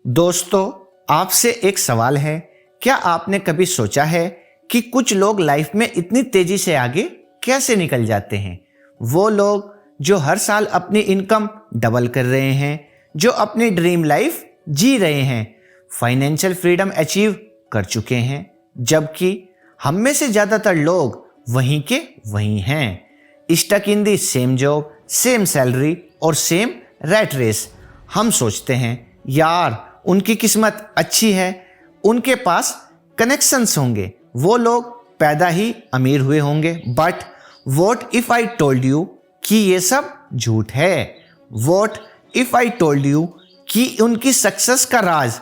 दोस्तों, आपसे एक सवाल है। क्या आपने कभी सोचा है कि कुछ लोग लाइफ में इतनी तेजी से आगे कैसे निकल जाते हैं? वो लोग जो हर साल अपनी इनकम डबल कर रहे हैं, जो अपनी ड्रीम लाइफ जी रहे हैं, फाइनेंशियल फ्रीडम अचीव कर चुके हैं, जबकि हम में से ज्यादातर लोग वहीं के वहीं हैं, stuck in the same job, same salary और सेम रैट रेस। हम सोचते हैं यार उनकी किस्मत अच्छी है, उनके पास कनेक्शंस होंगे, वो लोग पैदा ही अमीर हुए होंगे। But what if I told you कि ये सब झूठ है? What if I told you कि उनकी सक्सेस का राज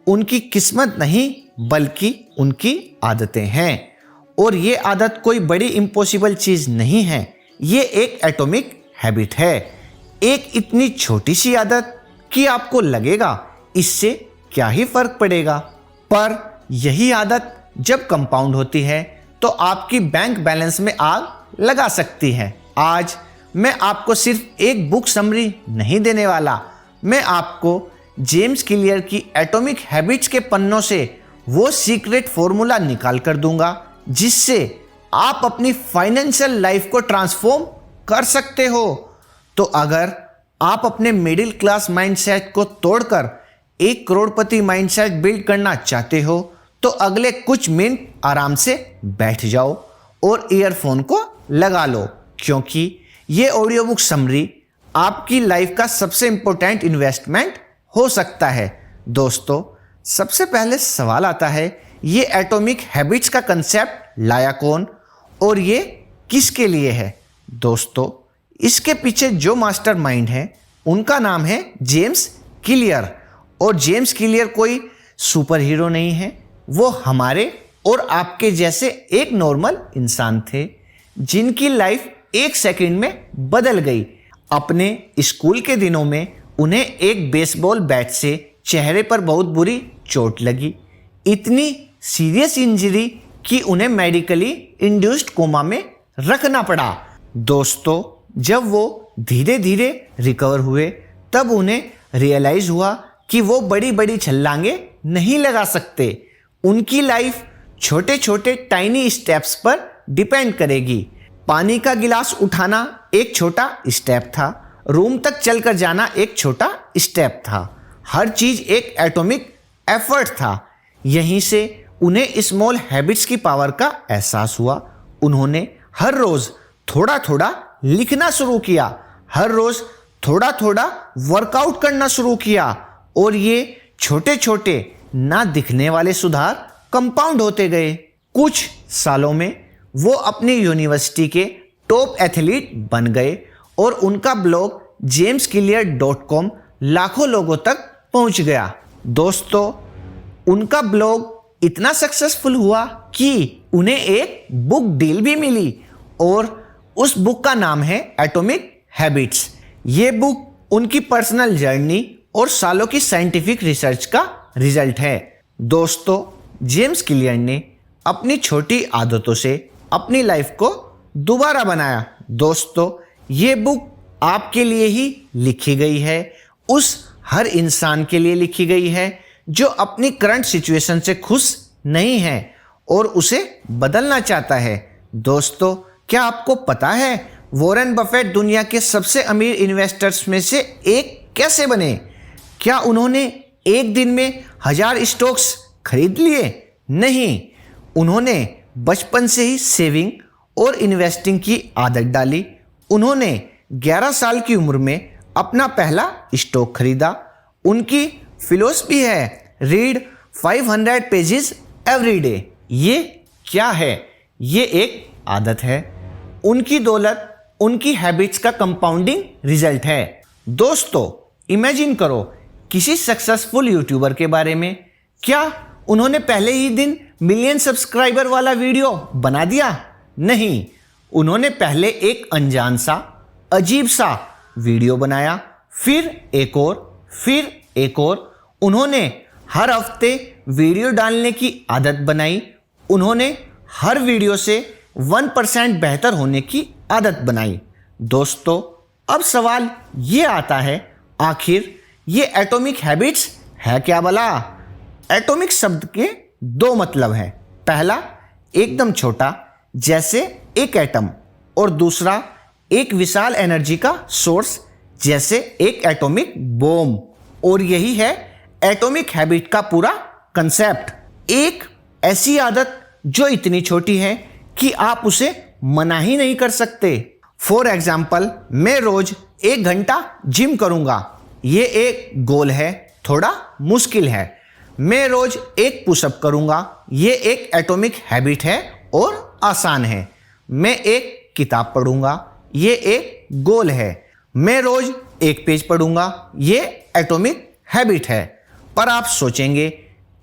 उनकी किस्मत नहीं बल्कि उनकी आदतें हैं। और ये आदत कोई बड़ी इम्पॉसिबल चीज नहीं है, ये एक एटॉमिक हैबिट है। एक इतनी छोटी सी आदत कि आपको लगेगा इससे क्या ही फर्क पड़ेगा, पर यही आदत जब कंपाउंड होती है तो आपकी बैंक बैलेंस में आग लगा सकती है। आज मैं आपको सिर्फ एक बुक समरी नहीं देने वाला, मैं आपको जेम्स क्लियर की एटॉमिक हैबिट्स के पन्नों से वो सीक्रेट फॉर्मूला निकाल कर दूंगा जिससे आप अपनी फाइनेंशियल लाइफ को ट्रांसफॉर्म कर सकते हो। तो अगर आप अपने मिडिल क्लास माइंडसेट को तोड़कर एक करोड़पति माइंडसेट बिल्ड करना चाहते हो तो अगले कुछ मिनट आराम से बैठ जाओ और ईयरफोन को लगा लो, क्योंकि ये ऑडियो बुक समरी आपकी लाइफ का सबसे इंपॉर्टेंट इन्वेस्टमेंट हो सकता है। दोस्तों, सबसे पहले सवाल आता है, ये एटॉमिक हैबिट्स का कंसेप्ट लाया कौन और ये किसके लिए है? दोस्तों, इसके पीछे जो मास्टरमाइंड है उनका नाम है जेम्स क्लियर। और जेम्स क्लियर कोई सुपर हीरो नहीं है, वो हमारे और आपके जैसे एक नॉर्मल इंसान थे जिनकी लाइफ एक सेकंड में बदल गई। अपने स्कूल के दिनों में उन्हें एक बेसबॉल बैट से चेहरे पर बहुत बुरी चोट लगी, इतनी सीरियस इंजरी कि उन्हें मेडिकली इंड्यूस्ड कोमा में रखना पड़ा। दोस्तों, जब वो धीरे धीरे रिकवर हुए तब उन्हें रियलाइज हुआ कि वो बड़ी बड़ी छलांगे नहीं लगा सकते, उनकी लाइफ छोटे छोटे टाइनी स्टेप्स पर डिपेंड करेगी। पानी का गिलास उठाना एक छोटा स्टेप था, रूम तक चलकर जाना एक छोटा स्टेप था, हर चीज एक एटॉमिक एफर्ट था। यहीं से उन्हें स्मॉल हैबिट्स की पावर का एहसास हुआ। उन्होंने हर रोज थोड़ा थोड़ा लिखना शुरू किया, हर रोज थोड़ा थोड़ा वर्कआउट करना शुरू किया और ये छोटे छोटे ना दिखने वाले सुधार कंपाउंड होते गए। कुछ सालों में वो अपनी यूनिवर्सिटी के टॉप एथलीट बन गए और उनका ब्लॉग jamesclear.com लाखों लोगों तक पहुंच गया। दोस्तों, उनका ब्लॉग इतना सक्सेसफुल हुआ कि उन्हें एक बुक डील भी मिली और उस बुक का नाम है एटॉमिक हैबिट्स। ये बुक उनकी पर्सनल जर्नी और सालों की साइंटिफिक रिसर्च का रिजल्ट है। दोस्तों, जेम्स क्लियर ने अपनी छोटी आदतों से अपनी लाइफ को दोबारा बनाया। दोस्तों, ये बुक आपके लिए ही लिखी गई है, उस हर इंसान के लिए लिखी गई है जो अपनी करंट सिचुएशन से खुश नहीं है और उसे बदलना चाहता है। दोस्तों, क्या आपको पता है वॉरेन बफेट दुनिया के सबसे अमीर इन्वेस्टर्स में से एक कैसे बने? क्या उन्होंने एक दिन में 1000 स्टॉक्स खरीद लिए? नहीं, उन्होंने बचपन से ही सेविंग और इन्वेस्टिंग की आदत डाली। उन्होंने 11 साल की उम्र में अपना पहला स्टॉक खरीदा। उनकी फिलॉसफी है रीड 500 पेजेस एवरी डे। ये क्या है? ये एक आदत है। उनकी दौलत उनकी हैबिट्स का कंपाउंडिंग रिजल्ट है। दोस्तों, इमेजिन करो किसी सक्सेसफुल यूट्यूबर के बारे में। क्या उन्होंने पहले ही दिन मिलियन सब्सक्राइबर वाला वीडियो बना दिया? नहीं, उन्होंने पहले एक अनजान सा अजीब सा वीडियो बनाया, फिर एक और, फिर एक और। उन्होंने हर हफ्ते वीडियो डालने की आदत बनाई। उन्होंने हर वीडियो से 1% बेहतर होने की आदत बनाई। दोस्तों, अब सवाल ये आता है, आखिर ये एटॉमिक हैबिट्स है क्या भला? एटॉमिक शब्द के दो मतलब हैं। पहला एकदम छोटा जैसे एक एटम, और दूसरा एक विशाल एनर्जी का सोर्स जैसे एक एटॉमिक बॉम्ब। और यही है एटॉमिक हैबिट का पूरा कंसेप्ट। एक ऐसी आदत जो इतनी छोटी है कि आप उसे मना ही नहीं कर सकते। फॉर एग्जाम्पल, मैं रोज 1 घंटा जिम करूंगा। ये एक गोल है, थोड़ा मुश्किल है। मैं रोज 1 पुशअप करूंगा। ये एक एटॉमिक हैबिट है और आसान है। मैं एक किताब पढ़ूंगा। ये एक गोल है। मैं रोज 1 पेज पढ़ूंगा। ये एटॉमिक हैबिट है। पर आप सोचेंगे,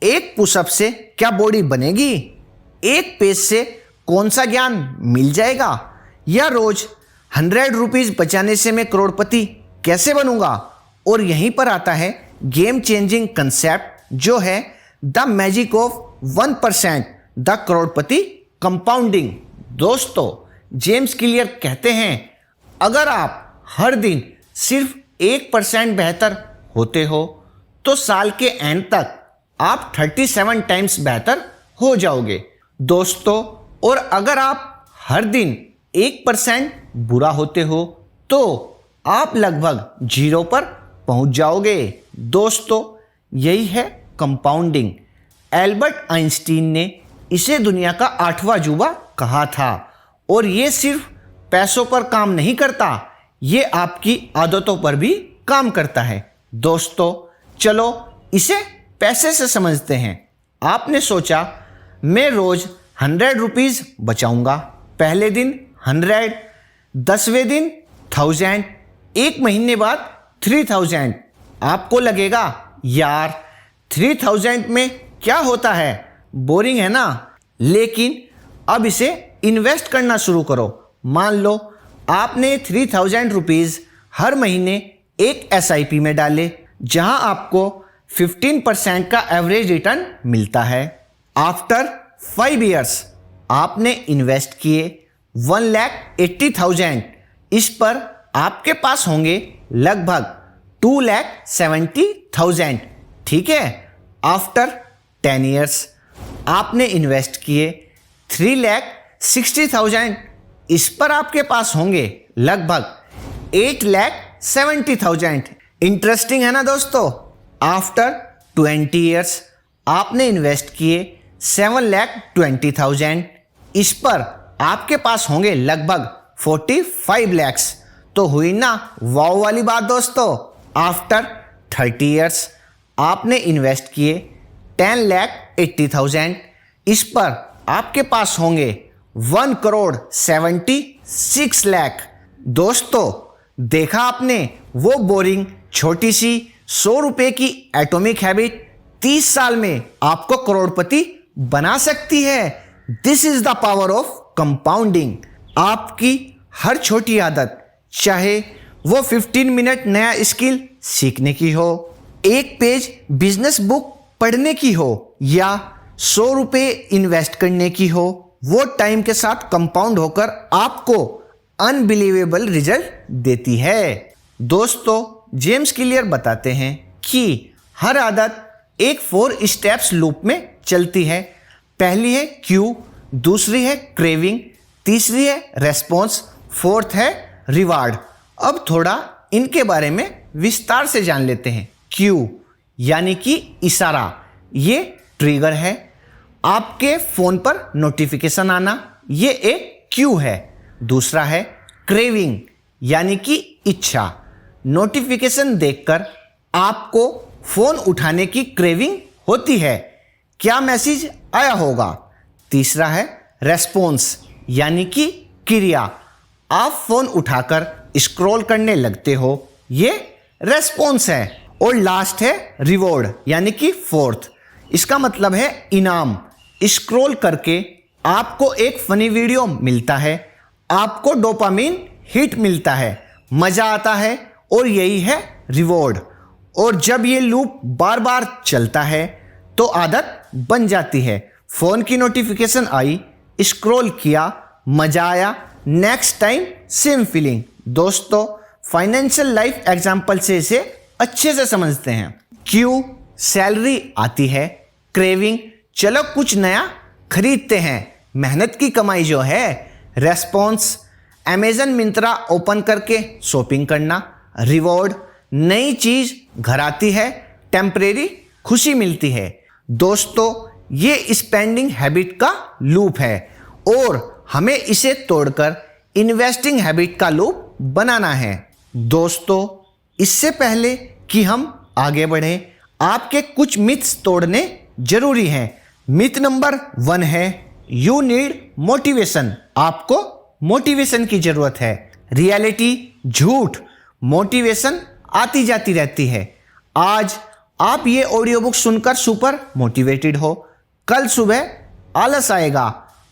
1 पुशअप से क्या बॉडी बनेगी? 1 पेज से कौन सा ज्ञान मिल जाएगा? या रोज 100 रुपीज बचाने से मैं करोड़पति कैसे बनूंगा? और यहीं पर आता है गेम चेंजिंग कंसेप्ट, जो है the magic of 1% the Crorepati compounding. दोस्तों, जेम्स क्लियर कहते हैं, अगर आप हर दिन सिर्फ 1% बेहतर होते हो तो साल के एंड तक आप 37 टाइम्स बेहतर हो जाओगे। दोस्तों, और अगर आप हर दिन 1% बुरा होते हो तो आप लगभग 0 पर पहुंच जाओगे। दोस्तों, यही है कंपाउंडिंग। एल्बर्ट आइंस्टीन ने इसे दुनिया का 8वां अजूबा कहा था। और ये सिर्फ पैसों पर काम नहीं करता, ये आपकी आदतों पर भी काम करता है। दोस्तों, चलो इसे पैसे से समझते हैं। आपने सोचा, मैं रोज 100 रुपीज बचाऊंगा। पहले दिन 100, 10वें दिन 1000, 1 महीने बाद 3000। आपको लगेगा, यार 3000 में क्या होता है, बोरिंग है ना? लेकिन अब इसे इन्वेस्ट करना शुरू करो। मान लो आपने 3000 रुपीज हर महीने एक SIP में डाले, जहां आपको 15% का एवरेज रिटर्न मिलता है। आफ्टर 5 ईयर्स आपने इन्वेस्ट किए 1,80,000। इस पर आपके पास होंगे लगभग 2,70,000। ठीक है। आफ्टर 10 ईयर्स आपने इन्वेस्ट किए 3,60,000। इस पर आपके पास होंगे लगभग 8,70,000। इंटरेस्टिंग है ना दोस्तों? आफ्टर 20 ईयर्स आपने इन्वेस्ट किए 7,20,000। इस पर आपके पास होंगे लगभग 45 लाख। तो हुई ना वाव वाली बात दोस्तों। आफ्टर 30 ईयर्स आपने इन्वेस्ट किए 10,80,000। इस पर आपके पास होंगे 1,76 करोड़। दोस्तों, देखा आपने, वो बोरिंग छोटी सी 100 रुपए की एटॉमिक हैबिट 30 साल में आपको करोड़पति बना सकती है। This is the power of compounding. आपकी हर छोटी आदत, चाहे वो 15 मिनट नया स्किल सीखने की हो, 1 पेज बिजनेस बुक पढ़ने की हो, या 100 रुपए इन्वेस्ट करने की हो, वो टाइम के साथ कंपाउंड होकर आपको अनबिलीवेबल रिजल्ट देती है। दोस्तों, जेम्स क्लियर बताते हैं कि हर आदत एक 4 स्टेप्स लूप में चलती है। पहली है क्यू, दूसरी है क्रेविंग, तीसरी है रेस्पॉन्स, 4th है रिवार्ड। अब थोड़ा इनके बारे में विस्तार से जान लेते हैं। क्यू यानी कि इशारा, ये ट्रिगर है। आपके फोन पर नोटिफिकेशन आना, ये एक क्यू है। दूसरा है क्रेविंग यानी कि इच्छा। नोटिफिकेशन देखकर आपको फोन उठाने की क्रेविंग होती है, क्या मैसेज आया होगा। तीसरा है रेस्पॉन्स यानी कि क्रिया, आप फोन उठाकर स्क्रॉल करने लगते हो, ये रेस्पॉन्स है। और लास्ट है रिवॉर्ड यानी कि 4th, इसका मतलब है इनाम। स्क्रॉल करके आपको एक फनी वीडियो मिलता है, आपको डोपामिन हिट मिलता है, मजा आता है, और यही है रिवॉर्ड। और जब ये लूप बार बार चलता है तो आदत बन जाती है। फोन की नोटिफिकेशन आई, स्क्रॉल किया, मजा आया, नेक्स्ट टाइम सेम फीलिंग। दोस्तों, फाइनेंशियल लाइफ एग्जाम्पल से इसे अच्छे से समझते हैं। क्यू सैलरी आती है, क्रेविंग, चलो कुछ नया खरीदते हैं, मेहनत की कमाई जो है, रेस्पॉन्स, अमेजन मिंत्रा ओपन करके शॉपिंग करना, रिवॉर्ड, नई चीज घर आती है, टेम्परेरी खुशी मिलती है। दोस्तों, ये स्पेंडिंग हैबिट का लूप है और हमें इसे तोड़कर इन्वेस्टिंग हैबिट का लूप बनाना है। दोस्तों, इससे पहले कि हम आगे बढ़ें, आपके कुछ मिथ्स तोड़ने जरूरी हैं। मिथ नंबर 1 है यू नीड मोटिवेशन, आपको मोटिवेशन की जरूरत है। रियलिटी झूठ, मोटिवेशन आती जाती रहती है। आज आप ये ऑडियो बुक सुनकर सुपर मोटिवेटेड हो, कल सुबह आलस आएगा।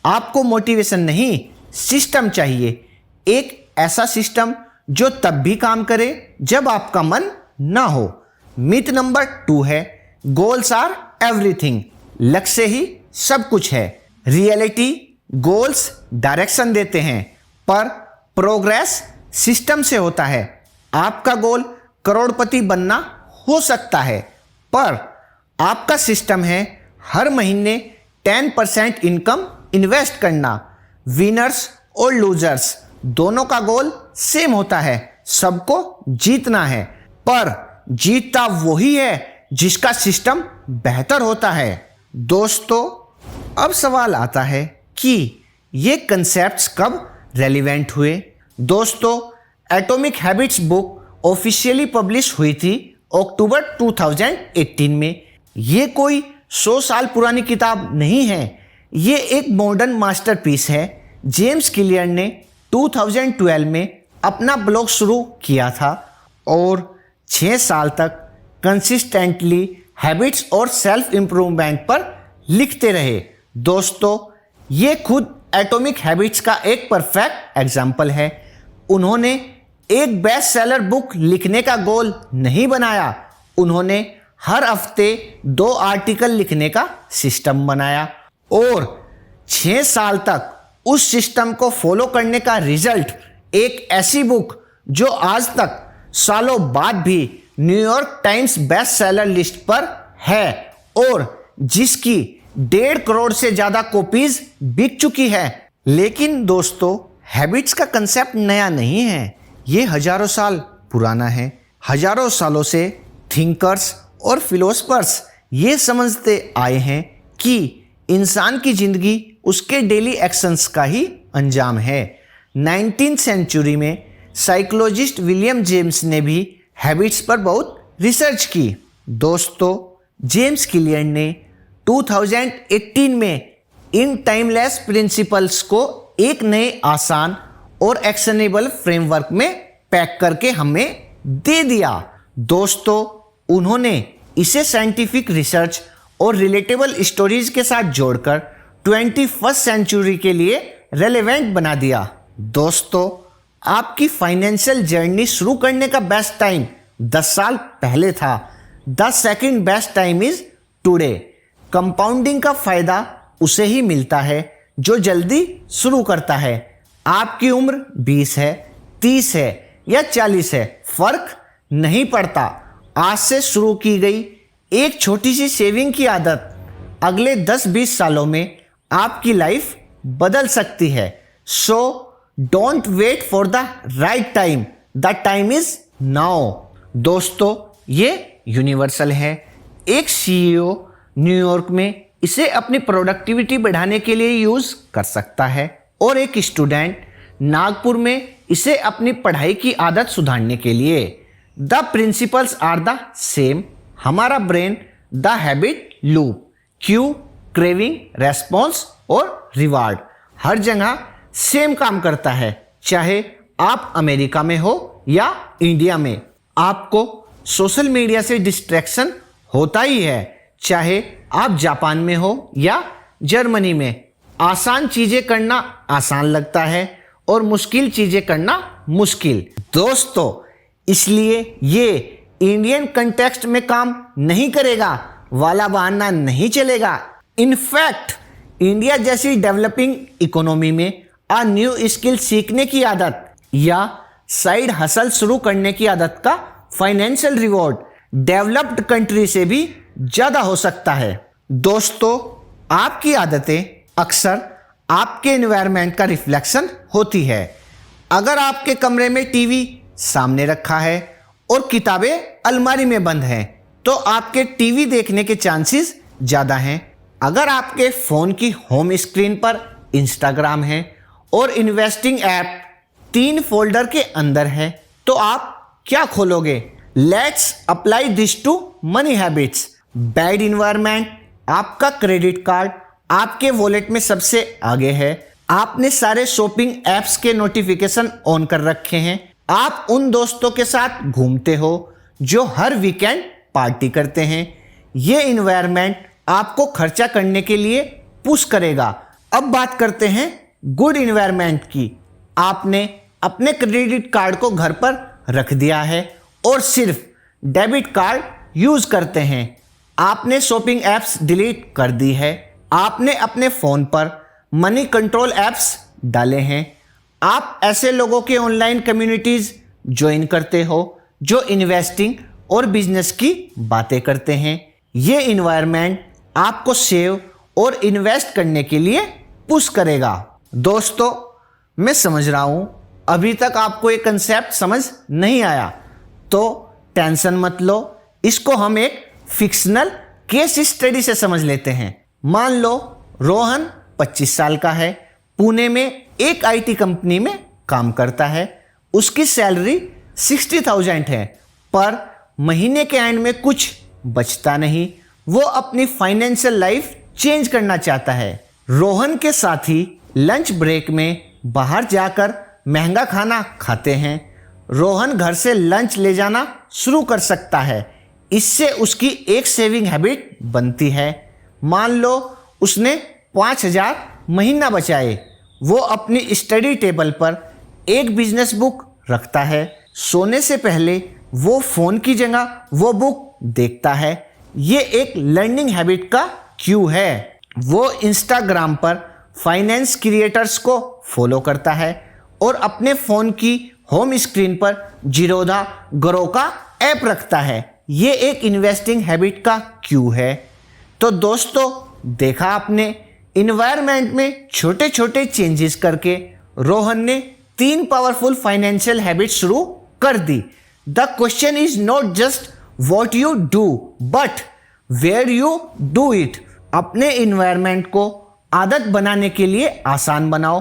आपको मोटिवेशन नहीं, सिस्टम चाहिए, एक ऐसा सिस्टम जो तब भी काम करे जब आपका मन ना हो। मिथ नंबर 2 है गोल्स आर एवरीथिंग, लक्ष्य ही सब कुछ है। रियलिटी, गोल्स डायरेक्शन देते हैं पर प्रोग्रेस सिस्टम से होता है। आपका गोल करोड़पति बनना हो सकता है पर आपका सिस्टम है हर महीने 10% इनकम इन्वेस्ट करना। विनर्स और लूजर्स दोनों का गोल सेम होता है, सबको जीतना है, पर जीतता वही है जिसका सिस्टम बेहतर होता है। दोस्तों, अब सवाल आता है कि ये कंसेप्ट्स कब रेलिवेंट हुए। दोस्तों, atomic habits book officially publish हुई थी अक्टूबर 2018 में। ये कोई 100 साल पुरानी किताब नहीं है, ये एक मॉडर्न मास्टरपीस है। जेम्स क्लियर ने 2012 में अपना ब्लॉग शुरू किया था और 6 साल तक कंसिस्टेंटली हैबिट्स और सेल्फ इंप्रूवमेंट पर लिखते रहे। दोस्तों, ये खुद एटॉमिक हैबिट्स का एक परफेक्ट एग्जाम्पल है। उन्होंने एक बेस्ट सेलर बुक लिखने का गोल नहीं बनाया, उन्होंने हर हफ्ते 2 आर्टिकल लिखने का सिस्टम बनाया और 6 साल तक उस सिस्टम को फॉलो करने का रिजल्ट एक ऐसी बुक जो आज तक सालों बाद भी New York times best seller list पर है और जिसकी 1.5 करोड़ से ज्यादा कॉपीज बिक चुकी है। लेकिन दोस्तों, हैबिट्स का कंसेप्ट नया नहीं है, ये हजारों साल पुराना है। हजारों सालों से थिंकर्स और फिलोसफर्स ये समझते आए हैं कि इंसान की जिंदगी उसके डेली एक्शंस का ही अंजाम है। 19th सेंचुरी में साइकोलॉजिस्ट विलियम जेम्स ने भी हैबिट्स पर बहुत रिसर्च की। दोस्तों, जेम्स क्लियर ने 2018 में इन टाइमलेस प्रिंसिपल्स को एक नए आसान और एक्शनेबल फ्रेमवर्क में पैक करके हमें दे दिया। दोस्तों, उन्होंने इसे साइंटिफिक रिसर्च और रिलेटेबल स्टोरीज के साथ जोड़कर 21st सेंचुरी के लिए रेलेवेंट बना दिया। दोस्तों, आपकी फाइनेंशियल जर्नी शुरू करने का बेस्ट टाइम 10 साल पहले था। The second best time is today. Compounding का फायदा उसे ही मिलता है जो जल्दी शुरू करता है। आपकी उम्र 20 है, 30 है या 40 है, फर्क नहीं पड़ता। आज से शुरू की गई एक छोटी सी सेविंग की आदत अगले 10-20 सालों में आपकी लाइफ बदल सकती है। So don't wait for the right time, the time is now. दोस्तों, ये यूनिवर्सल है। एक CEO न्यूयॉर्क में इसे अपनी प्रोडक्टिविटी बढ़ाने के लिए यूज कर सकता है और एक स्टूडेंट नागपुर में इसे अपनी पढ़ाई की आदत सुधारने के लिए। The principles are the same. हमारा brain the habit loop, cue, craving, response और रिवार्ड हर जगह सेम काम करता है, चाहे आप अमेरिका में हो या इंडिया में। आपको सोशल मीडिया से डिस्ट्रैक्शन होता ही है, चाहे आप जापान में हो या जर्मनी में। आसान चीजें करना आसान लगता है और मुश्किल चीजें करना मुश्किल। दोस्तों, इसलिए ये इंडियन कंटेक्स्ट में काम नहीं करेगा वाला बहाना नहीं चलेगा। इनफैक्ट इंडिया जैसी डेवलपिंग इकोनॉमी में अ न्यू स्किल सीखने की आदत या साइड हसल शुरू करने की आदत का फाइनेंशियल रिवॉर्ड डेवलप्ड कंट्री से भी ज्यादा हो सकता है। दोस्तों, आपकी आदतें अक्सर आपके एनवायरनमेंट का रिफ्लेक्शन होती है। अगर आपके कमरे में टीवी सामने रखा है और किताबें अलमारी में बंद हैं, तो आपके टीवी देखने के चांसेस ज़्यादा हैं। अगर आपके फ़ोन की होम स्क्रीन पर इंस्टाग्राम है और इन्वेस्टिंग ऐप 3 फोल्डर के अंदर है, तो आप क्या खोलोगे? Let's apply this to money habits. Bad environment, आपका क्रेडिट कार्ड आपके वॉलेट में सबसे आगे है। आपने सारे शॉपिंग ऐप्स के नोटिफिकेशन ऑन कर रखे हैं। आप उन दोस्तों के साथ घूमते हो जो हर वीकेंड पार्टी करते हैं। ये इन्वायरमेंट आपको खर्चा करने के लिए पुश करेगा। अब बात करते हैं गुड इन्वायरमेंट की। आपने अपने क्रेडिट कार्ड को घर पर रख दिया है और सिर्फ डेबिट कार्ड यूज करते हैं। आपने शॉपिंग ऐप्स डिलीट कर दी है। आपने अपने फ़ोन पर मनी कंट्रोल ऐप्स डाले हैं। आप ऐसे लोगों के ऑनलाइन कम्युनिटीज़ ज्वाइन करते हो जो इन्वेस्टिंग और बिजनेस की बातें करते हैं। ये इन्वायरमेंट आपको सेव और इन्वेस्ट करने के लिए पुश करेगा। दोस्तों, मैं समझ रहा हूँ अभी तक आपको ये कंसेप्ट समझ नहीं आया, तो टेंशन मत लो। इसको हम एक फिक्शनल केस स्टडी से समझ लेते हैं। मान लो रोहन 25 साल का है, पुणे में एक आईटी कंपनी में काम करता है। उसकी सैलरी 60,000 है, पर महीने के एंड में कुछ बचता नहीं। वो अपनी फाइनेंशियल लाइफ चेंज करना चाहता है। रोहन के साथी लंच ब्रेक में बाहर जाकर महंगा खाना खाते हैं। रोहन घर से लंच ले जाना शुरू कर सकता है। इससे उसकी एक सेविंग हैबिट बनती है। मान लो उसने 5,000 महीना बचाए। वो अपनी स्टडी टेबल पर एक बिजनेस बुक रखता है। सोने से पहले वो फ़ोन की जगह वो बुक देखता है। ये एक लर्निंग हैबिट का क्यू है। वो इंस्टाग्राम पर फाइनेंस क्रिएटर्स को फॉलो करता है और अपने फ़ोन की होम स्क्रीन पर जीरोधा ग्रो का ऐप रखता है। ये एक इन्वेस्टिंग हैबिट का क्यू है। तो दोस्तों, देखा आपने, इन्वायरमेंट में छोटे छोटे चेंजेस करके रोहन ने 3 पावरफुल फाइनेंशियल हैबिट शुरू कर दी। The question is not just what you do but where you do it. अपने इन्वायरमेंट को आदत बनाने के लिए आसान बनाओ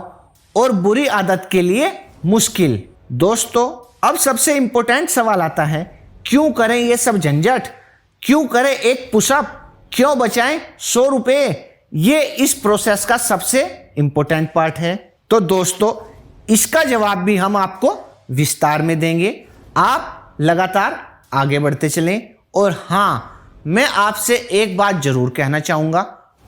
और बुरी आदत के लिए मुश्किल। दोस्तों, अब सबसे इंपॉर्टेंट सवाल आता है, क्यों करें ये सब झंझट? क्यों करें एक पुशअप? क्यों बचाएं 100 रुपये? ये इस प्रोसेस का सबसे इंपॉर्टेंट पार्ट है। तो दोस्तों, इसका जवाब भी हम आपको विस्तार में देंगे। आप लगातार आगे बढ़ते चलें। और हाँ, मैं आपसे एक बात जरूर कहना चाहूँगा,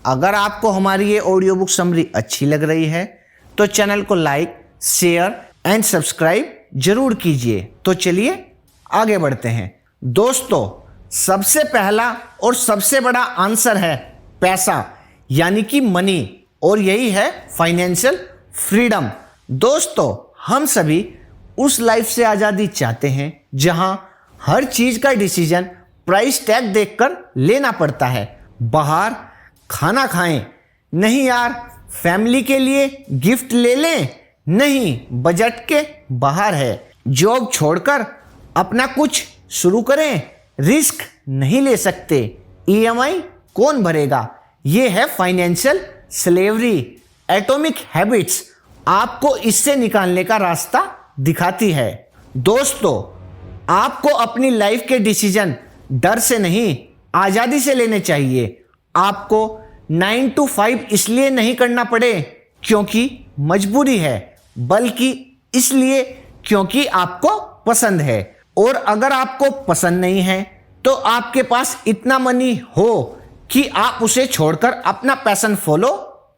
अगर आपको हमारी ये ऑडियो बुक समरी अच्छी लग रही है तो चैनल को लाइक, शेयर एंड सब्सक्राइब जरूर कीजिए। तो चलिए आगे बढ़ते हैं। दोस्तों, सबसे पहला और सबसे बड़ा आंसर है पैसा, यानी कि मनी, और यही है फाइनेंशियल फ्रीडम। दोस्तों, हम सभी उस लाइफ से आज़ादी चाहते हैं जहां हर चीज़ का डिसीजन प्राइस टैग देखकर लेना पड़ता है। बाहर खाना खाएं, नहीं यार फैमिली के लिए गिफ्ट ले लें, नहीं बजट के बाहर है। जॉब छोड़कर अपना कुछ शुरू करें, रिस्क नहीं ले सकते, ईएमआई कौन भरेगा? ये है फाइनेंशियल स्लेवरी। एटॉमिक हैबिट्स आपको इससे निकालने का रास्ता दिखाती है। दोस्तों, आपको अपनी लाइफ के डिसीजन डर से नहीं, आज़ादी से लेने चाहिए। आपको 9 to 5 इसलिए नहीं करना पड़े क्योंकि मजबूरी है, बल्कि इसलिए क्योंकि आपको पसंद है। और अगर आपको पसंद नहीं है तो आपके पास इतना मनी हो कि आप उसे छोड़कर अपना पैशन फॉलो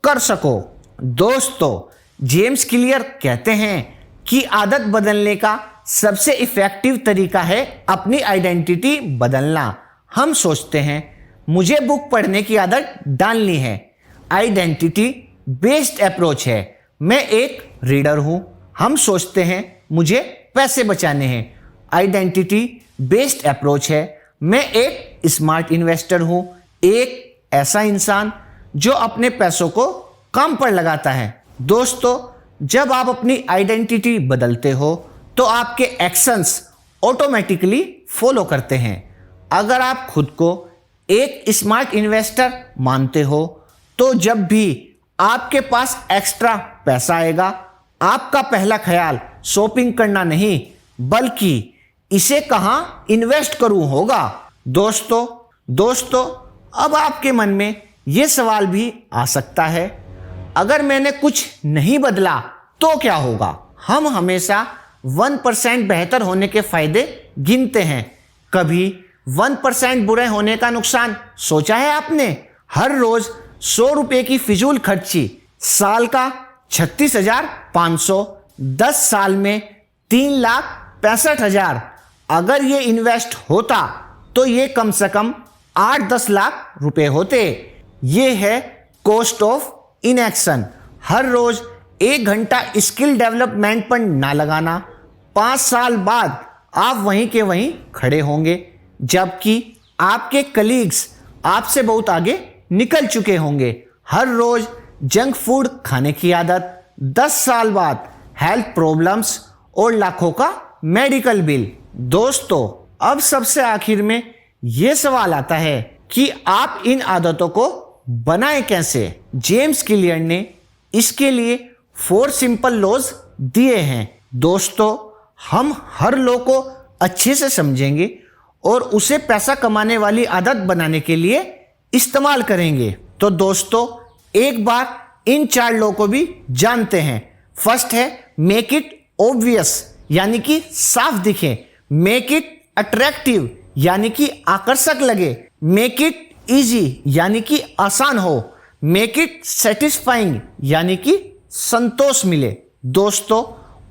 कर सको। दोस्तों, जेम्स क्लियर कहते हैं कि आदत बदलने का सबसे इफेक्टिव तरीका है अपनी आइडेंटिटी बदलना। हम सोचते हैं मुझे बुक पढ़ने की आदत डालनी है, आइडेंटिटी बेस्ड अप्रोच है। मैं एक रीडर हूं। हम सोचते हैं मुझे पैसे बचाने हैं, आइडेंटिटी बेस्ड अप्रोच है। मैं एक एक स्मार्ट इन्वेस्टर हूं, एक ऐसा इंसान जो अपने पैसों को काम पर लगाता है। दोस्तों, जब आप अपनी आइडेंटिटी बदलते हो तो आपके एक्शंस ऑटोमेटिकली फॉलो करते हैं। अगर आप खुद को एक स्मार्ट इन्वेस्टर मानते हो तो जब भी आपके पास एक्स्ट्रा पैसा आएगा, आपका पहला ख्याल शॉपिंग करना नहीं बल्कि इसे कहां इन्वेस्ट करूं होगा। दोस्तों, अब आपके मन में यह सवाल भी आ सकता है, अगर मैंने कुछ नहीं बदला तो क्या होगा? हम हमेशा 1% बेहतर होने के फायदे गिनते हैं। कभी 1% बुरे होने का नुकसान सोचा है आपने? हर रोज 100 रुपए की फिजूल खर्ची, साल का 36,500, 10 साल में 3,65,000। अगर ये इन्वेस्ट होता तो ये कम से कम 8-10 लाख रुपए होते। ये है कॉस्ट ऑफ इनएक्शन। हर रोज 1 घंटा स्किल डेवलपमेंट पर ना लगाना, 5 साल बाद आप वहीं के वहीं खड़े होंगे, जबकि आपके कलीग्स आपसे बहुत आगे निकल चुके होंगे। हर रोज जंक फूड खाने की आदत, 10 साल बाद हेल्थ प्रॉब्लम्स और लाखों का मेडिकल बिल। दोस्तों, अब सबसे आखिर में यह सवाल आता है कि आप इन आदतों को बनाएं कैसे? जेम्स क्लियर ने इसके लिए 4 सिंपल लॉज दिए हैं। दोस्तों, हम हर लॉ को अच्छे से समझेंगे और उसे पैसा कमाने वाली आदत बनाने के लिए इस्तेमाल करेंगे। तो दोस्तों, एक बार इन 4 लॉ को भी जानते हैं। फर्स्ट है मेक इट ऑब्वियस, यानी कि साफ दिखे। मेक इट अट्रैक्टिव, यानी कि आकर्षक लगे। मेक इट इजी, यानी कि आसान हो। मेक इट सेटिस्फाइंग, यानी कि संतोष मिले। दोस्तों,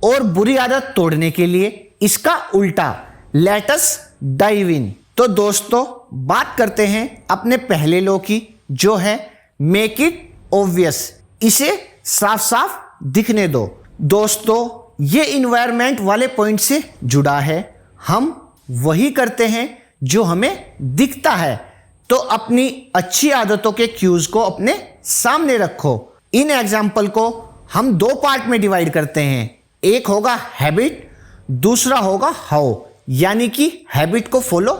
और बुरी आदत तोड़ने के लिए इसका उल्टा, लेट अस डाइव इन। तो दोस्तों, बात करते हैं अपने पहले लॉ की, जो है मेक इट ऑब्वियस। इसे साफ साफ दिखने दो। दोस्तों, ये इन्वायरमेंट वाले पॉइंट से जुड़ा है। हम वही करते हैं जो हमें दिखता है। तो अपनी अच्छी आदतों के क्यूज को अपने सामने रखो। इन एग्जाम्पल को हम 2 पार्ट में डिवाइड करते हैं। एक होगा हैबिट, दूसरा होगा हाउ, यानी कि हैबिट को फॉलो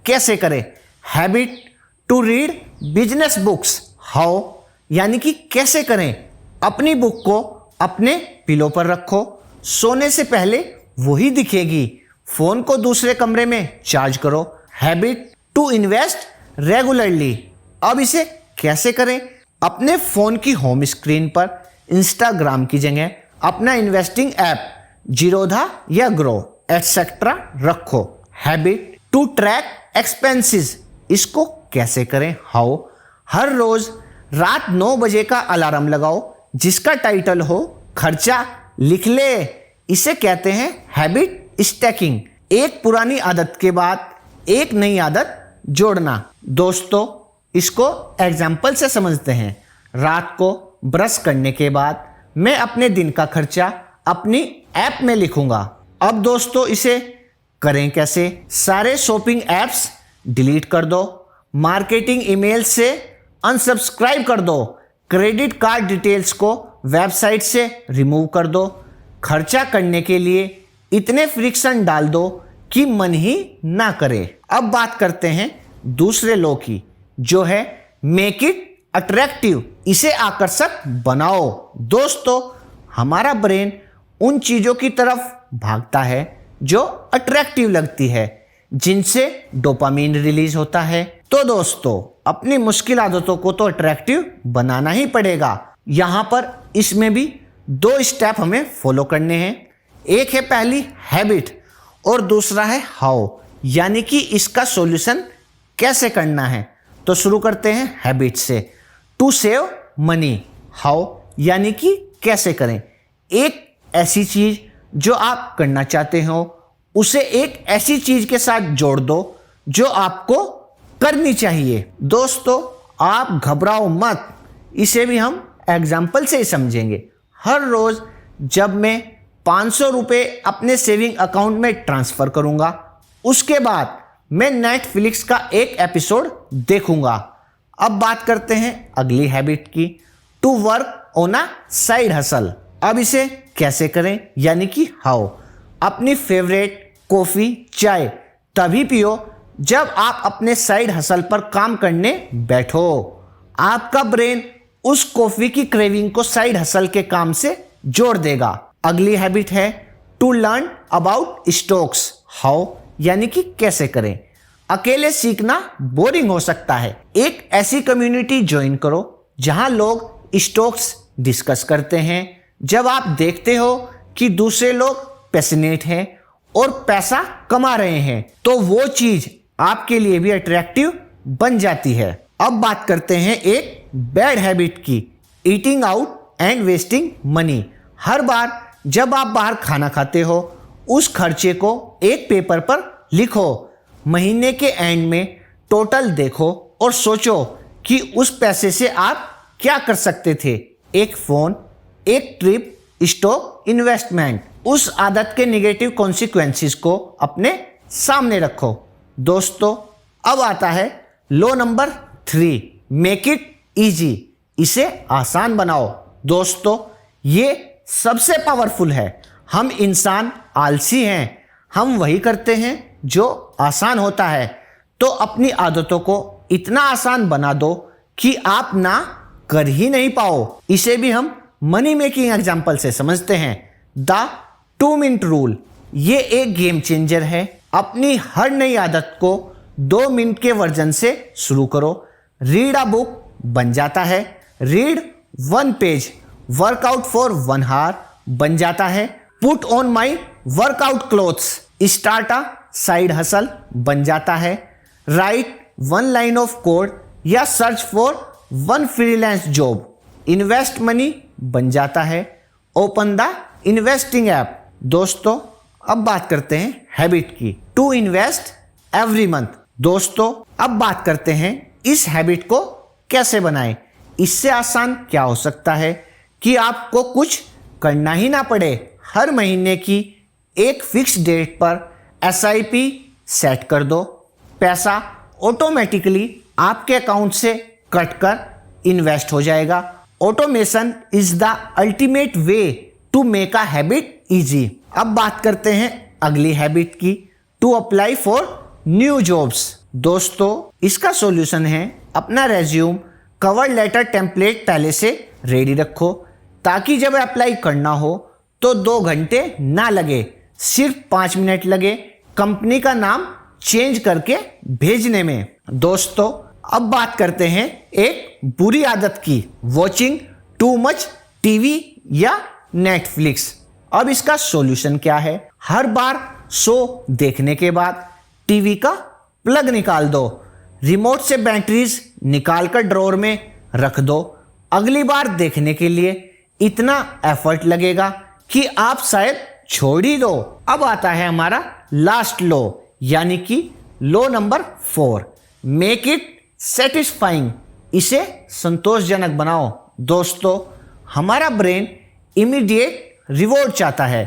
कैसे करें। Habit to read business books. How, यानी कि कैसे करें। अपनी बुक को अपने पिलो पर रखो, सोने से पहले वही दिखेगी। फोन को दूसरे कमरे में चार्ज करो। Habit to invest regularly. अब इसे कैसे करें? अपने फोन की होम स्क्रीन पर इंस्टाग्राम की जगह अपना इन्वेस्टिंग ऐप जीरोधा या ग्रो एटसेट्रा रखो। Habit to track expenses. इसको कैसे करें? हाउ, हर रोज रात 9 बजे का अलार्म लगाओ जिसका टाइटल हो खर्चा लिख ले। इसे कहते हैं हैबिट स्टैकिंग। एक पुरानी आदत के बाद एक नई आदत जोड़ना। दोस्तों, इसको एग्जाम्पल से समझते हैं। रात को ब्रश करने के बाद मैं अपने दिन का खर्चा अपनी ऐप में लिखूंगा। अब दोस्तों, इसे करें कैसे? सारे शॉपिंग ऐप्स डिलीट कर दो, मार्केटिंग ईमेल से अनसब्सक्राइब कर दो, क्रेडिट कार्ड डिटेल्स को वेबसाइट से रिमूव कर दो। खर्चा करने के लिए इतने फ्रिक्शन डाल दो कि मन ही ना करे। अब बात करते हैं दूसरे लॉ की, जो है मेक इट अट्रैक्टिव। इसे आकर्षक बनाओ। दोस्तों, हमारा ब्रेन उन चीजों की तरफ भागता है जो अट्रैक्टिव लगती है, जिनसे डोपामीन रिलीज होता है। तो दोस्तों, अपनी मुश्किल आदतों को तो अट्रैक्टिव बनाना ही पड़ेगा। यहां पर इसमें भी 2 स्टेप हमें फॉलो करने हैं। एक है पहली हैबिट और दूसरा है हाउ, यानी कि इसका सॉल्यूशन कैसे करना है। तो शुरू करते हैं हैबिट से। To save money. हाउ, यानी कि कैसे करें। एक ऐसी चीज जो आप करना चाहते हो उसे एक ऐसी चीज के साथ जोड़ दो जो आपको करनी चाहिए। दोस्तों, आप घबराओ मत, इसे भी हम एग्जाम्पल से ही समझेंगे। हर रोज जब मैं 500 रुपए अपने सेविंग अकाउंट में ट्रांसफर करूंगा, उसके बाद मैं नेटफ्लिक्स का एक एपिसोड देखूंगा। अब बात करते हैं अगली हैबिट की, to work on a side hustle. अब इसे कैसे करें, यानी कि हाउ। अपनी फेवरेट कॉफी चाय तभी पियो जब आप अपने साइड हसल पर काम करने बैठो। आपका ब्रेन उस कॉफी की क्रेविंग को साइड हसल के काम से जोड़ देगा। अगली हैबिट है to learn about stocks. How, यानी कि कैसे करें। अकेले सीखना बोरिंग हो सकता है। एक ऐसी कम्युनिटी ज्वाइन करो जहां लोग स्टॉक्स डिस्कस करते हैं। जब आप देखते हो कि दूसरे लोग पैशनेट हैं और पैसा कमा रहे हैं, तो वो चीज आपके लिए भी अट्रैक्टिव बन जाती है। अब बात करते हैं एक बैड हैबिट की, eating out and wasting money. हर बार जब आप बाहर खाना खाते हो, उस खर्चे को एक पेपर पर लिखो। महीने के एंड में टोटल देखो और सोचो कि उस पैसे से आप क्या कर सकते थे। एक फोन, एक ट्रिप, स्टॉक इन्वेस्टमेंट। उस आदत के नेगेटिव कॉन्सिक्वेंसेस को अपने सामने रखो। दोस्तों, अब आता है law number 3, make it easy. इसे आसान बनाओ। दोस्तों, ये सबसे पावरफुल है। हम इंसान आलसी हैं, हम वही करते हैं जो आसान होता है। तो अपनी आदतों को इतना आसान बना दो कि आप ना कर ही नहीं पाओ। इसे भी हम मनी मेकिंग एग्जाम्पल से समझते हैं, द 2 मिनट रूल। ये एक गेम चेंजर है। अपनी हर नई आदत को 2 मिनट के वर्जन से शुरू करो। रीड अ बुक बन जाता है read 1 page. Workout for 1 hour बन जाता है put on my workout clothes. Start a side hustle बन जाता है राइट 1 लाइन ऑफ कोड या search for 1 freelance job. Invest money बन जाता है ओपन द इन्वेस्टिंग ऐप। दोस्तों, अब बात करते हैं हैबिट की, टू इन्वेस्ट एवरी मंथ। दोस्तों, अब बात करते हैं इस हैबिट को कैसे बनाएं। इससे आसान क्या हो सकता है कि आपको कुछ करना ही ना पड़े। हर महीने की एक फिक्स डेट पर SIP सेट कर दो। पैसा ऑटोमेटिकली आपके अकाउंट से कट कर इन्वेस्ट हो जाएगा। Automation is the ultimate way to make a habit easy. अब बात करते हैं अगली हैबिट की, to apply for new jobs. दोस्तों, इसका सॉल्यूशन है अपना रेज्यूम, कवर लेटर टेम्पलेट पहले से रेडी रखो, ताकि जब अप्लाई करना हो तो 2 घंटे ना लगे, सिर्फ 5 मिनट लगे कंपनी का नाम चेंज करके भेजने में। दोस्तों, अब बात करते हैं एक बुरी आदत की, वॉचिंग टू मच टीवी या नेटफ्लिक्स। अब इसका सॉल्यूशन क्या है। हर बार शो देखने के बाद टीवी का प्लग निकाल दो, रिमोट से बैटरीज निकाल कर ड्रॉअर में रख दो। अगली बार देखने के लिए इतना एफर्ट लगेगा कि आप शायद छोड़ ही दो। अब आता है हमारा लास्ट लॉ, यानी कि law number 4, make it satisfying. इसे संतोषजनक बनाओ। दोस्तों, हमारा ब्रेन इमीडिएट रिवॉर्ड चाहता है।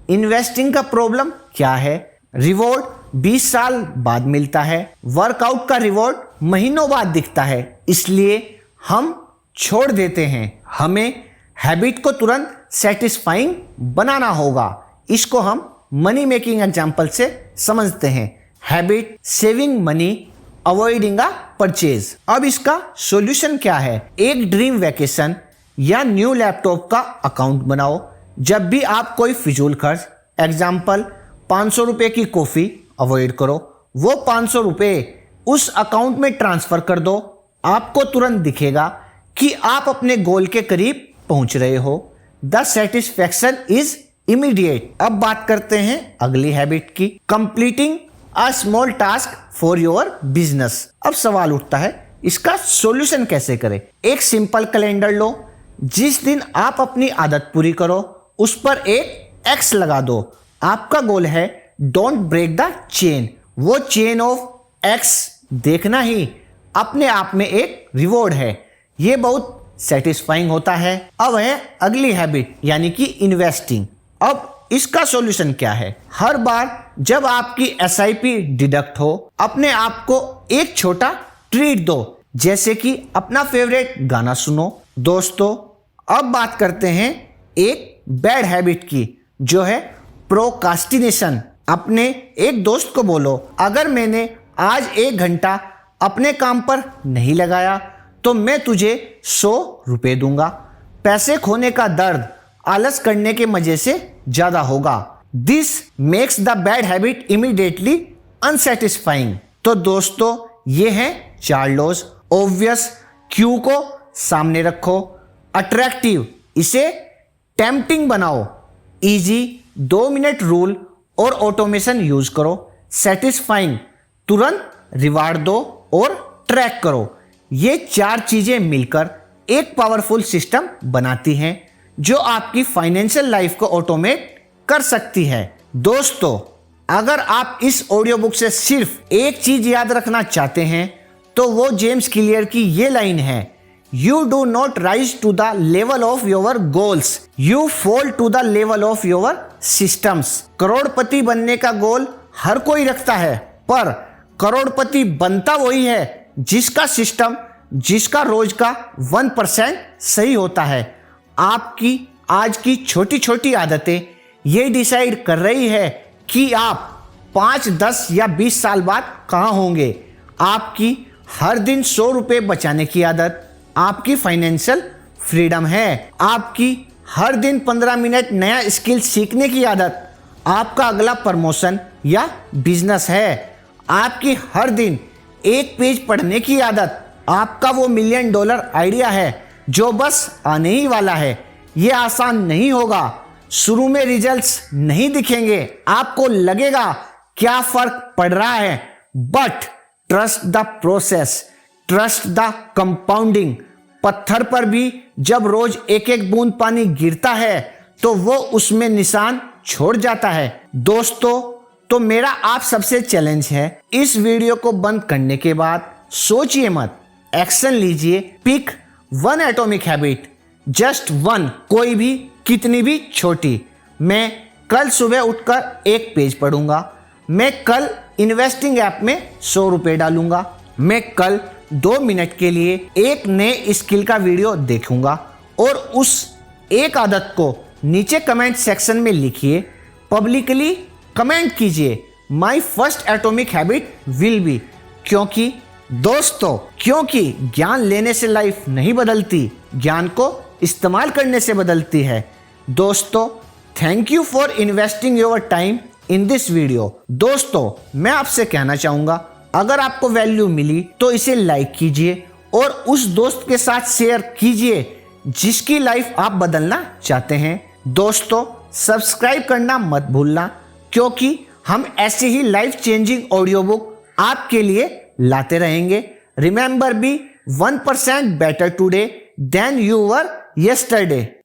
इन्वेस्टिंग का प्रॉब्लम क्या है, रिवॉर्ड 20 साल बाद मिलता है, वर्कआउट का रिवॉर्ड महीनों बाद दिखता है, इसलिए हम छोड़ देते हैं। हमें हैबिट को तुरंत सेटिस्फाइंग बनाना होगा। इसको हम मनी मेकिंग एग्जाम्पल से समझते हैं, habit saving money avoiding a purchase. अब इसका सॉल्यूशन क्या है। एक ड्रीम वैकेशन या न्यू लैपटॉप का अकाउंट बनाओ। जब भी आप कोई फिजूल खर्च, एग्जाम्पल 500 रुपये की कॉफ़ी, अवॉइड करो। वो 500 रुपये उस अकाउंट में ट्रांसफ़र कर दो। आपको तुरंत दिखेगा कि आप अपने गोल के करीब पहुंच रहे हो। The satisfaction is immediate. अब बात करते हैं अगली हैबिट की, completing a small task for your business. अब सवाल उठता है, इसका सॉल्यूशन कैसे करें। एक सिंपल कैलेंडर लो, जिस दिन आप अपनी आदत पूरी करो उस पर एक X लगा दो। आपका गोल है डोंट ब्रेक द चेन। वो चेन ऑफ X देखना ही अपने आप में एक रिवॉर्ड है। ये बहुत सेटिस्फाइंग होता है। अब है अगली हैबिट, यानी कि इन्वेस्टिंग। अब इसका सॉल्यूशन क्या है। हर बार जब आपकी SIP डिडक्ट हो, अपने आप को एक छोटा ट्रीट दो, जैसे कि अपना फेवरेट गाना सुनो। दोस्तों, अब बात करते हैं एक बैड हैबिट की, जो है प्रोकास्टिनेशन। अपने एक दोस्त को बोलो, अगर मैंने आज 1 घंटा अपने काम पर नहीं लगाया तो मैं तुझे 100 रुपए दूंगा। पैसे खोने का दर्द आलस करने के मजे से ज्यादा होगा। This makes the bad habit immediately unsatisfying. तो दोस्तों, ये हैं 4 लॉज। ऑब्वियस, क्यू को सामने रखो। अट्रैक्टिव, इसे टेम्पटिंग बनाओ। इजी, 2 मिनट रूल और ऑटोमेशन यूज करो। सेटिस्फाइंग, तुरंत रिवार्ड दो और ट्रैक करो। ये 4 चीजें मिलकर एक पावरफुल सिस्टम बनाती हैं जो आपकी फाइनेंशियल लाइफ को ऑटोमेट कर सकती है। दोस्तों, अगर आप इस ऑडियो बुक से सिर्फ एक चीज याद रखना चाहते हैं तो वो जेम्स क्लियर की ये लाइन है, you do not rise to the level of your goals, you fall to the level of your systems. करोड़पति बनने का गोल हर कोई रखता है, पर करोड़पति बनता वही है जिसका सिस्टम, जिसका रोज का 1% सही होता है। आपकी आज की छोटी छोटी आदतें ये डिसाइड कर रही है कि आप 5, 10 या 20 साल बाद कहाँ होंगे। आपकी हर दिन 100 रुपए बचाने की आदत आपकी फाइनेंशियल फ्रीडम है। आपकी हर दिन 15 मिनट नया स्किल सीखने की आदत आपका अगला प्रमोशन या बिजनेस है। आपकी हर दिन 1 पेज पढ़ने की आदत आपका वो $1 मिलियन आइडिया है जो बस आने ही वाला है। ये आसान नहीं होगा, शुरू में रिजल्ट्स नहीं दिखेंगे, आपको लगेगा क्या फर्क पड़ रहा है, but trust the process, trust the compounding. पत्थर पर भी जब रोज 1-1 बूंद पानी गिरता है तो वो उसमें निशान छोड़ जाता है। दोस्तों, तो मेरा आप सबसे चैलेंज है, इस वीडियो को बंद करने के बाद सोचिए मत, एक्शन लीजिए। पिक 1 एटॉमिक हैबिट, जस्ट 1, कोई भी, कितनी भी छोटी। मैं कल सुबह उठकर 1 पेज पढ़ूंगा। मैं कल इन्वेस्टिंग ऐप में 100 रुपए डालूंगा। मैं कल 2 मिनट के लिए एक नए स्किल का वीडियो देखूंगा। और उस एक आदत को नीचे कमेंट सेक्शन में लिखिए, पब्लिकली कमेंट कीजिए, my first atomic habit will be. क्योंकि दोस्तों, क्योंकि ज्ञान लेने से लाइफ नहीं बदलती, ज्ञान को इस्तेमाल करने से बदलती है। दोस्तों, thank you for investing your time in this video. दोस्तों, मैं आपसे कहना चाहूंगा, अगर आपको वैल्यू मिली तो इसे लाइक कीजिए और उस दोस्त के साथ शेयर कीजिए जिसकी लाइफ आप बदलना चाहते हैं। दोस्तों, सब्सक्राइब करना मत भूलना, क्योंकि हम ऐसे ही लाइफ चेंजिंग ऑडियो बुक आपके लिए लाते रहेंगे। Remember, be 1% better today than you were yesterday.